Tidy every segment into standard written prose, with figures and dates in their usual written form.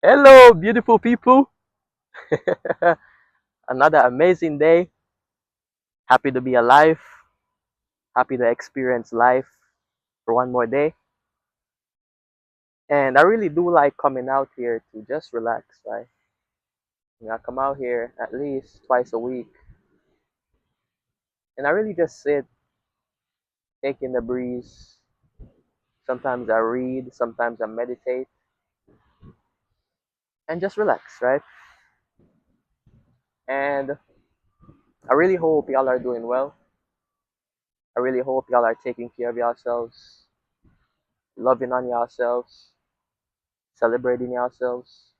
Hello, beautiful people. Another amazing day. Happy to be alive. Happy to experience life for one more day. And I really do like coming out here to just relax, right? I come out here at least twice a week. And I really just sit, take in the breeze. Sometimes I read, sometimes I meditate, and just relax, right? And I really hope y'all are doing well. I really hope y'all are taking care of yourselves, loving on yourselves, celebrating yourselves,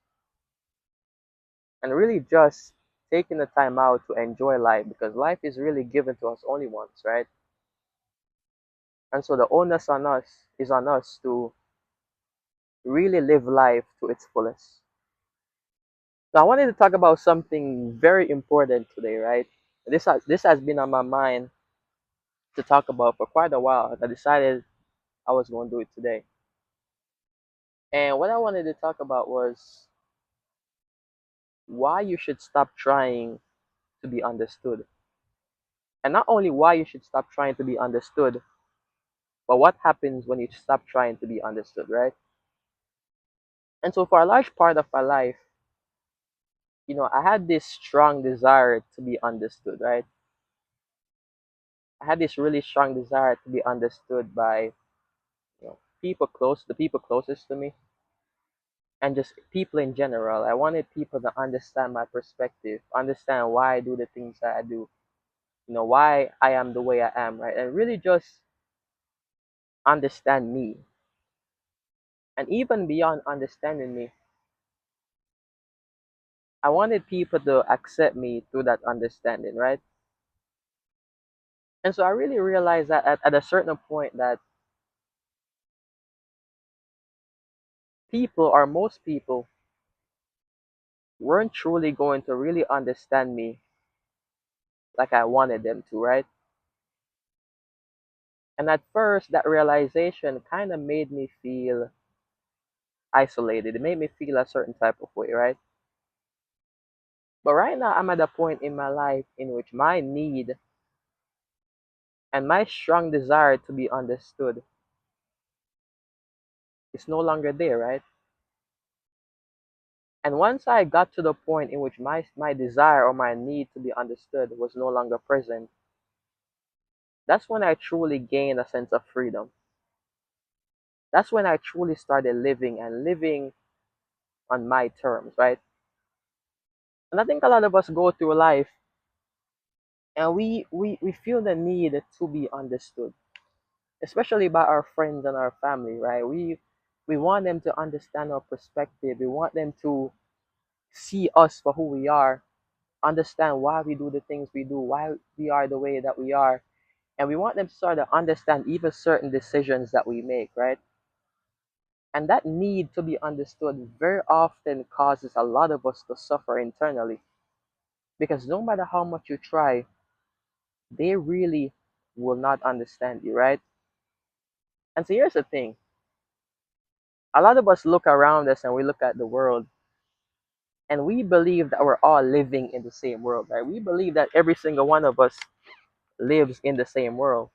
and really just taking the time out to enjoy life because life is really given to us only once, right? And so the onus on us is on us to really live life to its fullest. Now, I wanted to talk about something very important today, right? This has been on my mind to talk about for quite a while. I decided I was going to do it today. And what I wanted to talk about was why you should stop trying to be understood. And not only why you should stop trying to be understood, but what happens when you stop trying to be understood, right? And so for a large part of my life, I had this strong desire to be understood, right? I had this really strong desire to be understood by, the people closest to me, and just people in general. I wanted people to understand my perspective, understand why I do the things that I do, why I am the way I am, right? And really just understand me. And even beyond understanding me, I wanted people to accept me through that understanding, right? And so I really realized that at a certain point that people or most people weren't truly going to really understand me like I wanted them to, right? And at first, that realization kind of made me feel isolated. It made me feel a certain type of way, right? But right now, I'm at a point in my life in which my need and my strong desire to be understood is no longer there, right? And once I got to the point in which my desire or my need to be understood was no longer present, that's when I truly gained a sense of freedom. That's when I truly started living and living on my terms, right? And I think a lot of us go through life and we feel the need to be understood, especially by our friends and our family, right? We want them to understand our perspective. We want them to see us for who we are, understand why we do the things we do, why we are the way that we are. And we want them to sort of understand even certain decisions that we make, right? And that need to be understood very often causes a lot of us to suffer internally because no matter how much you try, they really will not understand you, right? And so here's the thing, a lot of us look around us and we look at the world and we believe that we're all living in the same world, right? We believe that every single one of us lives in the same world.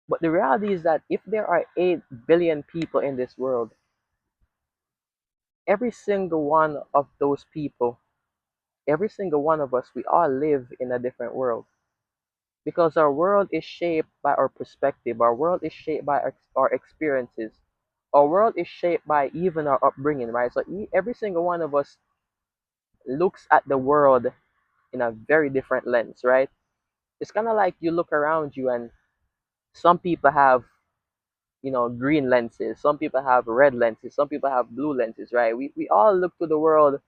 But the reality is that if there are 8 billion people in this world, every single one of those people, every single one of us, we all live in a different world because our world is shaped by our perspective, our world is shaped by our experiences, our world is shaped by even our upbringing, right? So every single one of us looks at the world in a very different lens, right? It's kind of like you look around you and some people have, green lenses, some people have red lenses, some people have blue lenses, right? We all look to the world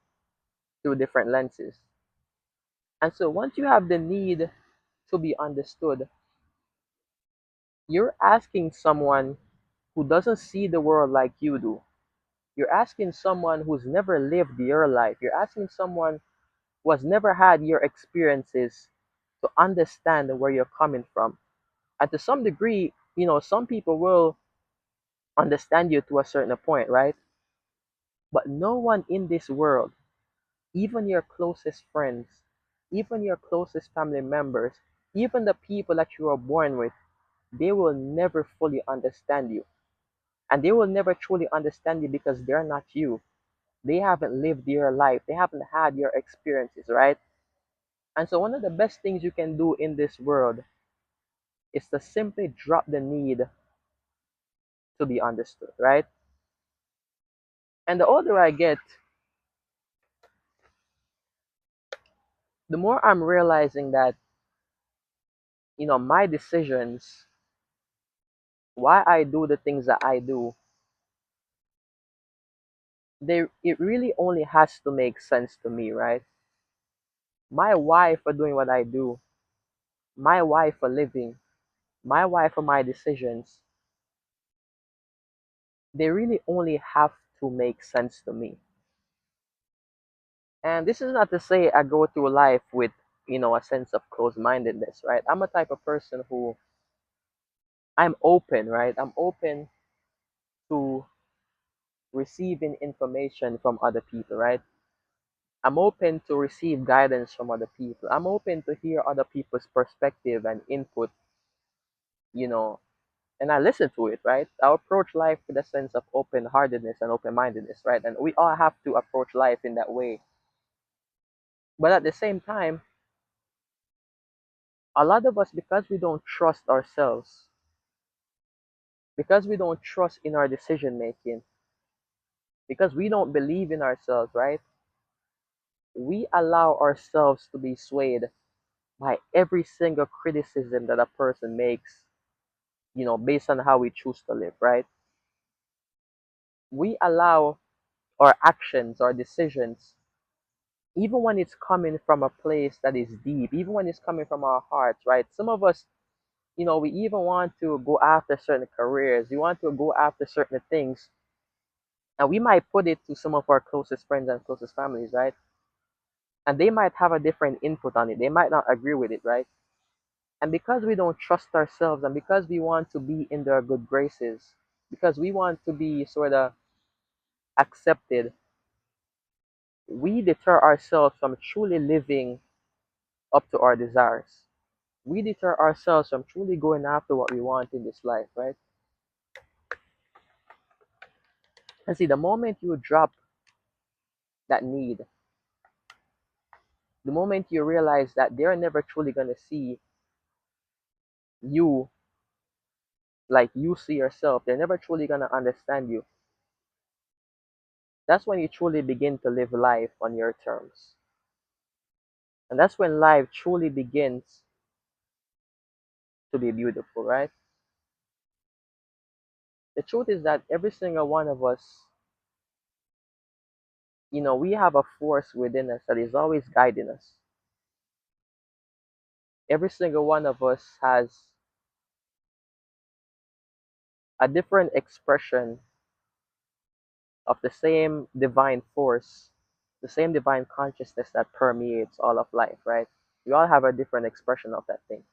through different lenses. And so once you have the need to be understood, you're asking someone who doesn't see the world like you do. You're asking someone who's never lived your life. You're asking someone who has never had your experiences to understand where you're coming from. And to some degree, some people will understand you to a certain point, right? But no one in this world, even your closest friends, even your closest family members, even the people that you were born with, they will never fully understand you. And they will never truly understand you because they're not you. They haven't lived your life, they haven't had your experiences, right? And so, one of the best things you can do in this world is to simply drop the need to be understood, right? And the older I get, the more I'm realizing that, my decisions, why I do the things that I do, it really only has to make sense to me, right? My why for doing what I do, my why for living, my why for my decisions, they really only have to make sense to me. And this is not to say I go through life with, a sense of closed-mindedness, right? I'm a type of person who I'm open, right? I'm open to receiving information from other people, right? I'm open to receive guidance from other people. I'm open to hear other people's perspective and input, you know, and I listen to it, right? I approach life with a sense of open heartedness and open mindedness, right? And we all have to approach life in that way. But at the same time, a lot of us, because we don't trust ourselves, because we don't trust in our decision making, because we don't believe in ourselves, right? We allow ourselves to be swayed by every single criticism that a person makes, based on how we choose to live, right? We allow our actions, our decisions, even when it's coming from a place that is deep, even when it's coming from our hearts, right? Some of us, we even want to go after certain careers, we want to go after certain things, and we might put it to some of our closest friends and closest families, right? And they might have a different input on it, they might not agree with it, right? And because we don't trust ourselves and because we want to be in their good graces, because we want to be sort of accepted, we deter ourselves from truly living up to our desires. We deter ourselves from truly going after what we want in this life, right? And see, the moment you drop that need, the moment you realize that they're never truly going to see you like you see yourself, they're never truly going to understand you, that's when you truly begin to live life on your terms. And that's when life truly begins to be beautiful, right? The truth is that every single one of us, we have a force within us that is always guiding us. Every single one of us has a different expression of the same divine force, the same divine consciousness that permeates all of life, right? We all have a different expression of that thing.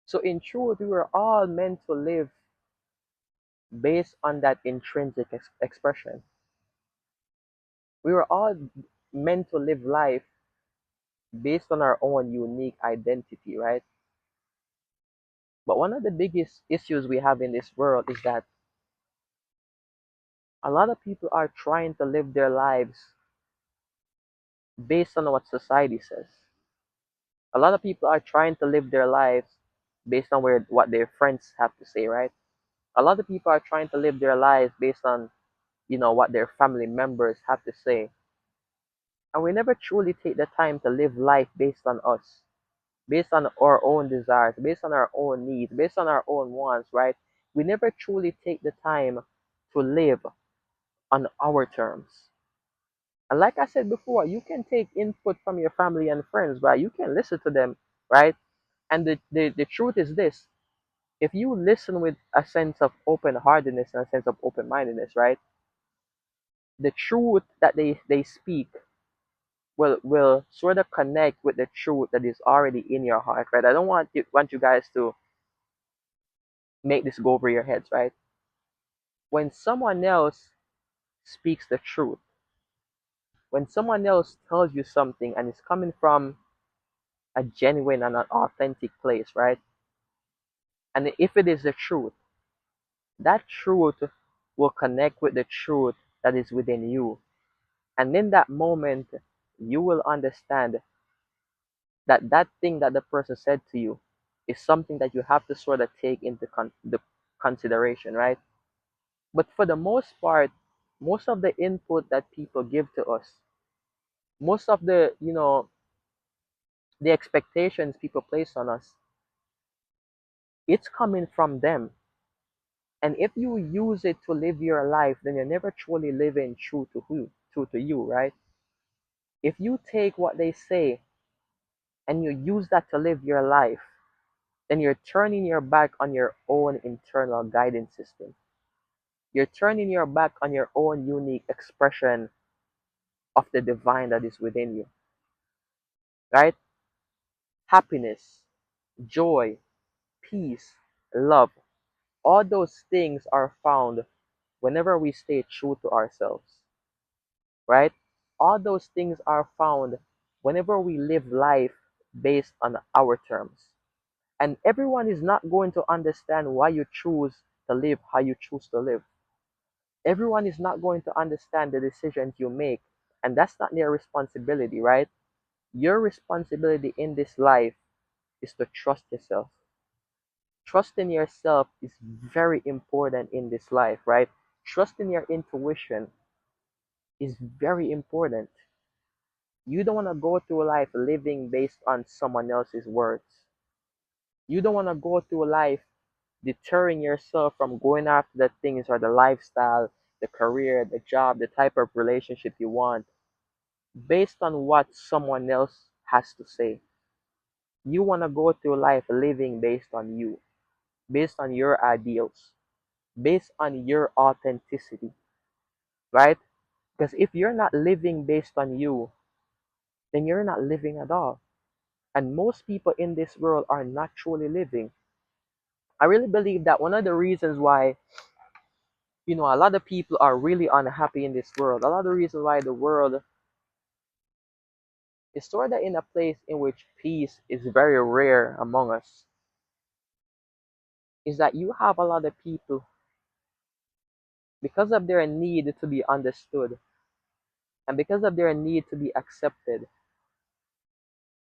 So, in truth, we were all meant to live based on that intrinsic expression. We were all meant to live life based on our own unique identity, right? But one of the biggest issues we have in this world is that a lot of people are trying to live their lives based on what society says. A lot of people are trying to live their lives based on what their friends have to say, right? A lot of people are trying to live their lives based on, what their family members have to say. And we never truly take the time to live life based on us, based on our own desires, based on our own needs, based on our own wants, right? We never truly take the time to live on our terms. And like I said before, you can take input from your family and friends, right? You can listen to them, right? And the truth is this: if you listen with a sense of open heartedness and a sense of open mindedness, right? The truth that they speak will sort of connect with the truth that is already in your heart, right? I don't want you guys to make this go over your heads, right? When someone else speaks the truth. When someone else tells you something and it's coming from a genuine and an authentic place, right? And if it is the truth, that truth will connect with the truth that is within you. And in that moment, you will understand that that thing that the person said to you is something that you have to sort of take into the consideration, right? But for the most part, most of the input that people give to us, most of the expectations people place on us, it's coming from them. And if you use it to live your life, then you're never truly living true to you, right? If you take what they say and you use that to live your life, then you're turning your back on your own internal guidance system. You're turning your back on your own unique expression of the divine that is within you, right? Happiness, joy, peace, love, all those things are found whenever we stay true to ourselves, right? All those things are found whenever we live life based on our terms. And everyone is not going to understand why you choose to live how you choose to live. Everyone is not going to understand the decisions you make. And that's not their responsibility, right? Your responsibility in this life is to trust yourself. Trusting yourself is very important in this life, right? Trusting your intuition is very important. You don't want to go through life living based on someone else's words. You don't want to go through life deterring yourself from going after the things or the lifestyle, the career, the job, the type of relationship you want based on what someone else has to say. You want to go through life living based on you, based on your ideals, based on your authenticity, right? Because if you're not living based on you, then you're not living at all. And most people in this world are not truly living. I really believe that one of the reasons why, a lot of people are really unhappy in this world, a lot of the reasons why the world is sort of in a place in which peace is very rare among us, is that you have a lot of people, because of their need to be understood and because of their need to be accepted,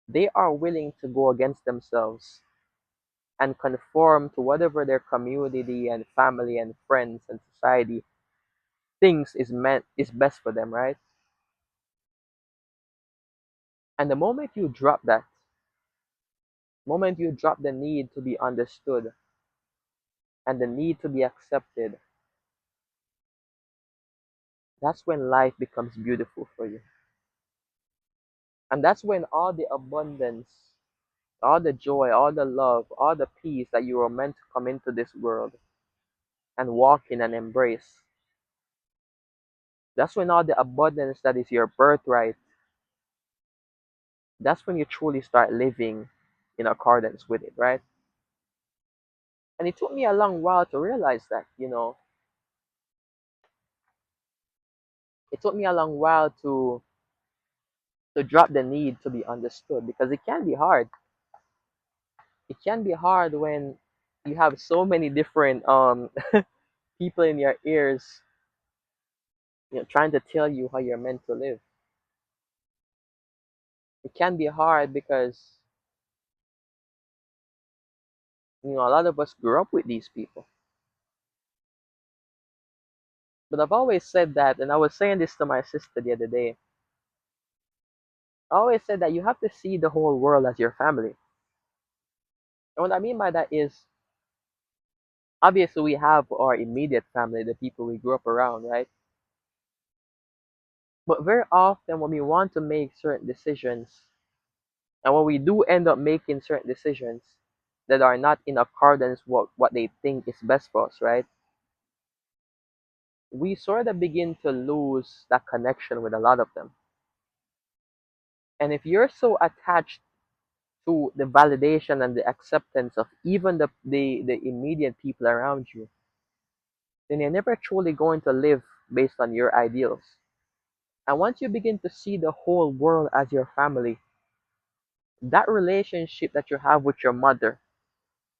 they are willing to go against themselves and conform to whatever their community and family and friends and society thinks is best for them, right? And the moment you drop the need to be understood and the need to be accepted, that's when life becomes beautiful for you. And that's when all the abundance, all the joy, all the love, all the peace that you were meant to come into this world and walk in and embrace, that's when all the abundance that is your birthright, that's when you truly start living in accordance with it, right? And it took me a long while to realize that. It took me a long while to drop the need to be understood because it can be hard. It can be hard when you have so many different people in your ears, trying to tell you how you're meant to live. It can be hard because a lot of us grew up with these people. But I've always said that, and I was saying this to my sister the other day. I always said that you have to see the whole world as your family. And what I mean by that is, obviously, we have our immediate family, the people we grew up around, right? But very often, when we want to make certain decisions, and when we do end up making certain decisions that are not in accordance with what they think is best for us, right? We sort of begin to lose that connection with a lot of them. And if you're so attached to the validation and the acceptance of even the immediate people around you, then you're never truly going to live based on your ideals. And once you begin to see the whole world as your family, that relationship that you have with your mother,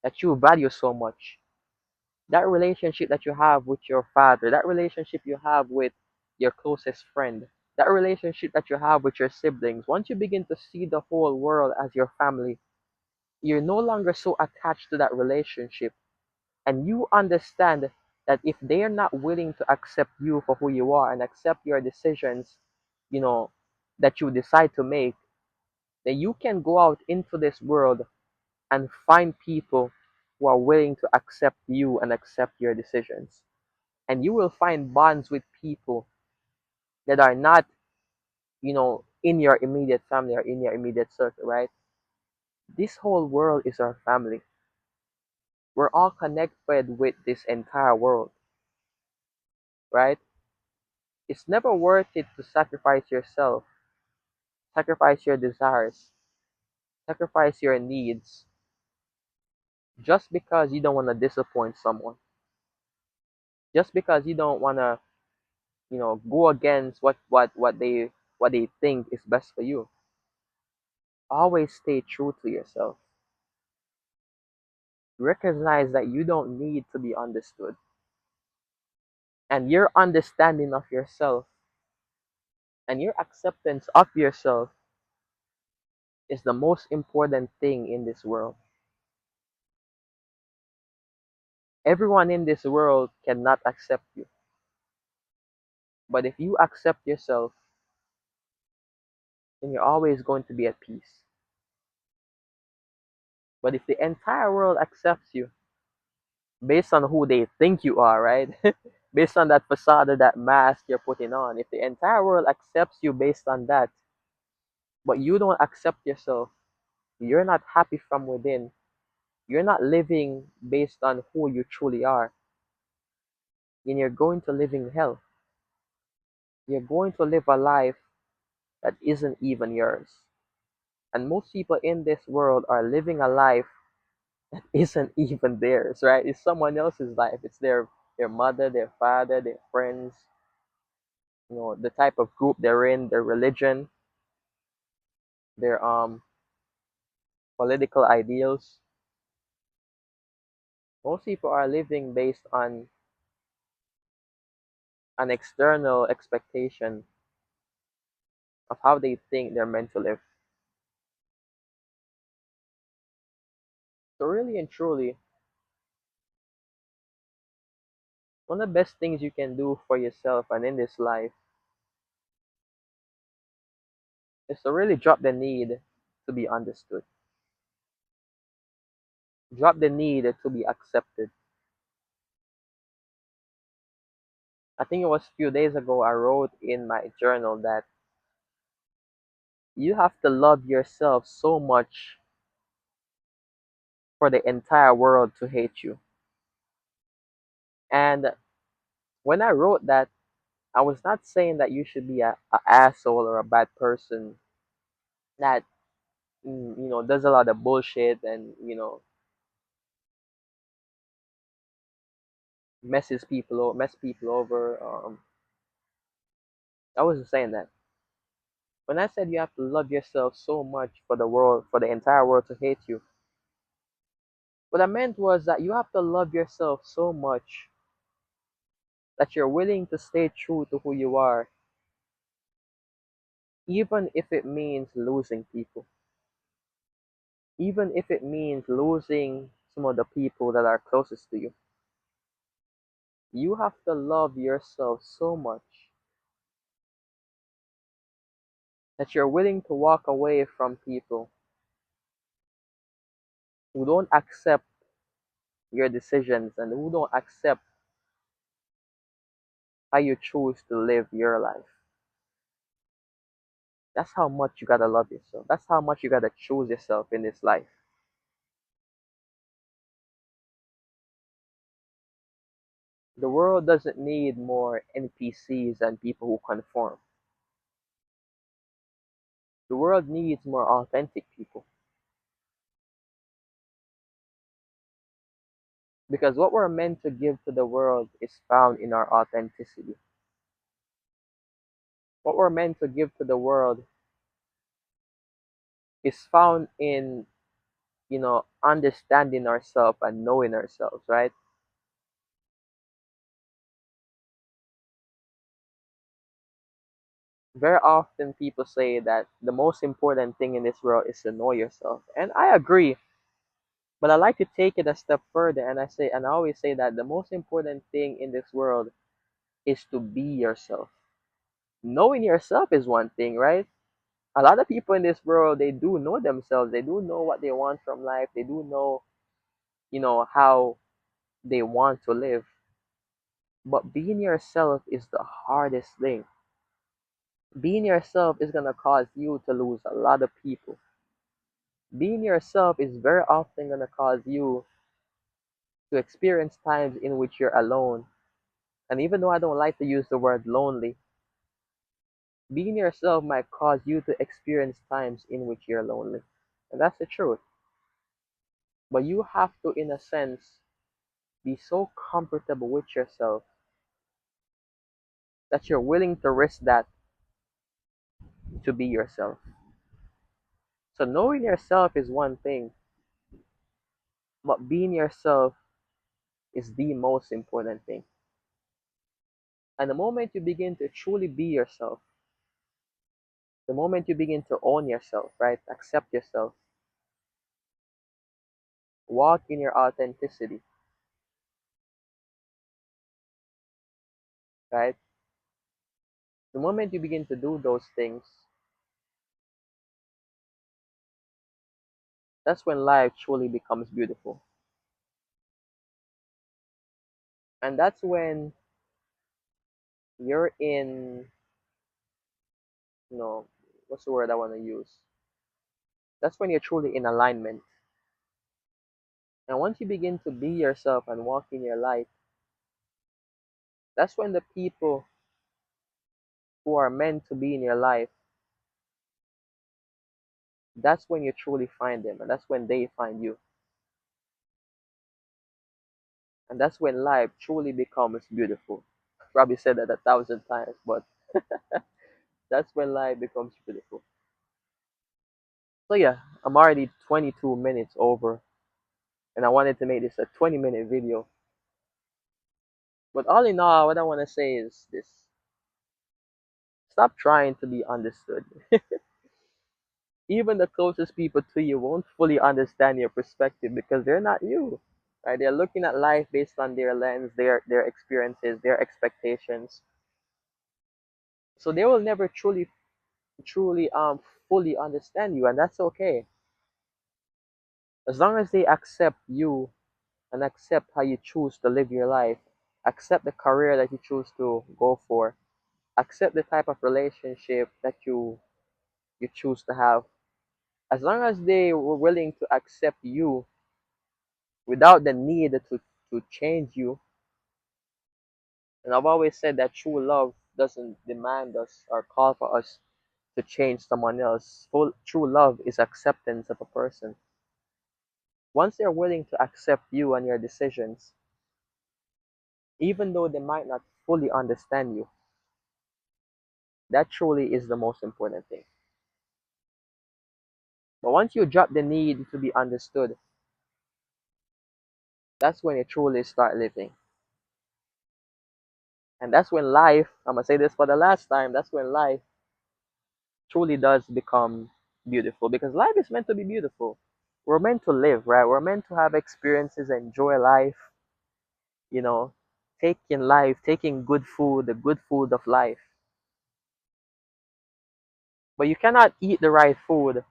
that you value so much, that relationship that you have with your father, that relationship you have with your closest friend, that relationship that you have with your siblings, once you begin to see the whole world as your family, you're no longer so attached to that relationship. And you understand that if they are not willing to accept you for who you are and accept your decisions, you know, that you decide to make, then you can go out into this world and find people who are willing to accept you and accept your decisions. And you will find bonds with people that are not, in your immediate family or in your immediate circle, right? This whole world is our family. We're all connected with this entire world, right? It's never worth it to sacrifice yourself, sacrifice your desires, sacrifice your needs just because you don't want to disappoint someone, just because you don't want to, go against what they think is best for you. Always stay true to yourself. Recognize that you don't need to be understood. And your understanding of yourself and your acceptance of yourself is the most important thing in this world. Everyone in this world cannot accept you. But if you accept yourself, then you're always going to be at peace. But if the entire world accepts you based on who they think you are, right? Based on that facade or that mask you're putting on, if the entire world accepts you based on that, but you don't accept yourself, you're not happy from within, you're not living based on who you truly are, then you're going to live in hell. You're going to live a life that isn't even yours. And most people in this world are living a life that isn't even theirs, right? It's someone else's life. It's their mother, their father, their friends, the type of group they're in, their religion, their political ideals. Most people are living based on an external expectation of how they think they're meant to live. So really and truly, one of the best things you can do for yourself and in this life is to really drop the need to be understood. Drop the need to be accepted. I think it was a few days ago I wrote in my journal that you have to love yourself so much for the entire world to hate you. And when I wrote that, I was not saying that you should be a asshole or a bad person that does a lot of bullshit and mess people over. I wasn't saying that. When I said you have to love yourself so much for the entire world to hate you, what I meant was that you have to love yourself so much that you're willing to stay true to who you are, even if it means losing people, even if it means losing some of the people that are closest to you. You have to love yourself so much that you're willing to walk away from people who don't accept your decisions and who don't accept how you choose to live your life. That's how much you gotta love yourself. That's how much you gotta choose yourself in this life. The world doesn't need more NPCs and people who conform. The world needs more authentic people. Because what we're meant to give to the world is found in our authenticity. what we're meant to give to the world is found in, understanding ourselves and knowing ourselves, right? Very often people say that the most important thing in this world is to know yourself. And I agree, but I like to take it a step further and I always say that the most important thing in this world is to be yourself. Knowing yourself is one thing, right? A lot of people in this world, they do know themselves. They do know what they want from life. They do know, how they want to live. But being yourself is the hardest thing. Being yourself is going to cause you to lose a lot of people. Being yourself is very often going to cause you to experience times in which you're alone. And even though I don't like to use the word lonely, being yourself might cause you to experience times in which you're lonely. And that's the truth. But you have to, in a sense, be so comfortable with yourself that you're willing to risk that to be yourself. So knowing yourself is one thing, but being yourself is the most important thing. And the moment you begin to truly be yourself, the moment you begin to own yourself, right? Accept yourself, walk in your authenticity, right? The moment you begin to do those things, that's when life truly becomes beautiful. And that's when you're in, you know, what's the word I want to use? That's when you're truly in alignment. And once you begin to be yourself and walk in your light, that's when the people who are meant to be in your life, that's when you truly find them. And that's when they find you. And that's when life truly becomes beautiful. Probably said that 1,000 times, but that's when life becomes beautiful. So yeah, I'm already 22 minutes over, and I wanted to make this a 20-minute video. But all in all, what I want to say is this: stop trying to be understood. Even the closest people to you won't fully understand your perspective because they're not you. Right? They're looking at life based on their lens, their experiences, their expectations. So they will never truly fully understand you, and that's okay. As long as they accept you and accept how you choose to live your life, accept the career that you choose to go for, accept the type of relationship that you choose to have. As long as they were willing to accept you without the need to change you, and I've always said that true love doesn't demand us or call for us to change someone else. True love is acceptance of a person. Once they're willing to accept you and your decisions, even though they might not fully understand you, that truly is the most important thing. But once you drop the need to be understood, that's when you truly start living. And that's when life, I'm going to say this for the last time, that's when life truly does become beautiful because life is meant to be beautiful. We're meant to live, right? We're meant to have experiences, enjoy life, you know, taking life, taking good food, the good food of life. But you cannot eat the right food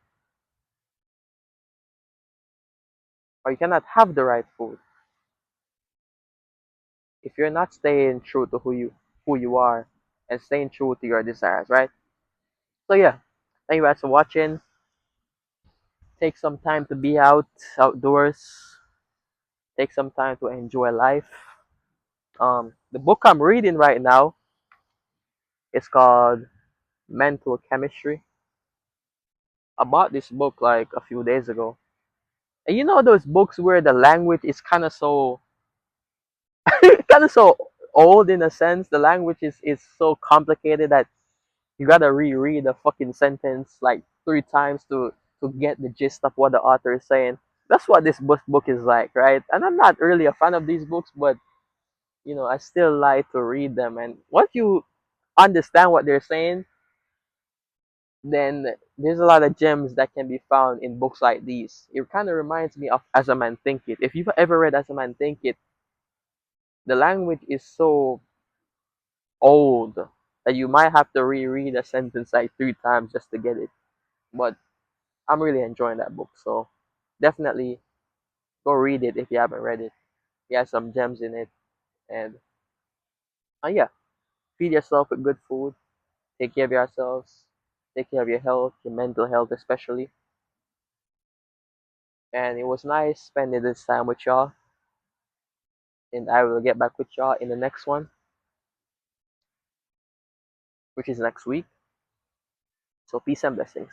or you cannot have the right food if you're not staying true to who you are and staying true to your desires, right? So yeah, thank you guys for watching. Take some time to be outdoors. Take some time to enjoy life. The book I'm reading right now is called Mental Chemistry. I bought this book like a few days ago. And you know those books where the language is kind of so kind of so old in a sense. The language is so complicated that You gotta reread the fucking sentence like 3 times to get the gist of what the author is saying. That's what this book is like, right? And I'm not really a fan of these books, but I still like to read them. And once you understand what they're saying, then there's a lot of gems that can be found in books like these. It kind of reminds me of As a Man Thinketh. If you've ever read As a Man Thinketh, the language is so old that you might have to reread a sentence like 3 times just to get it. But I'm really enjoying that book, so definitely go read it if you haven't read it. It has some gems in it, and yeah, feed yourself with good food, take care of yourselves, take care of your health, your mental health especially. And it was nice spending this time with y'all, and I will get back with y'all in the next one, which is next week. So peace and blessings.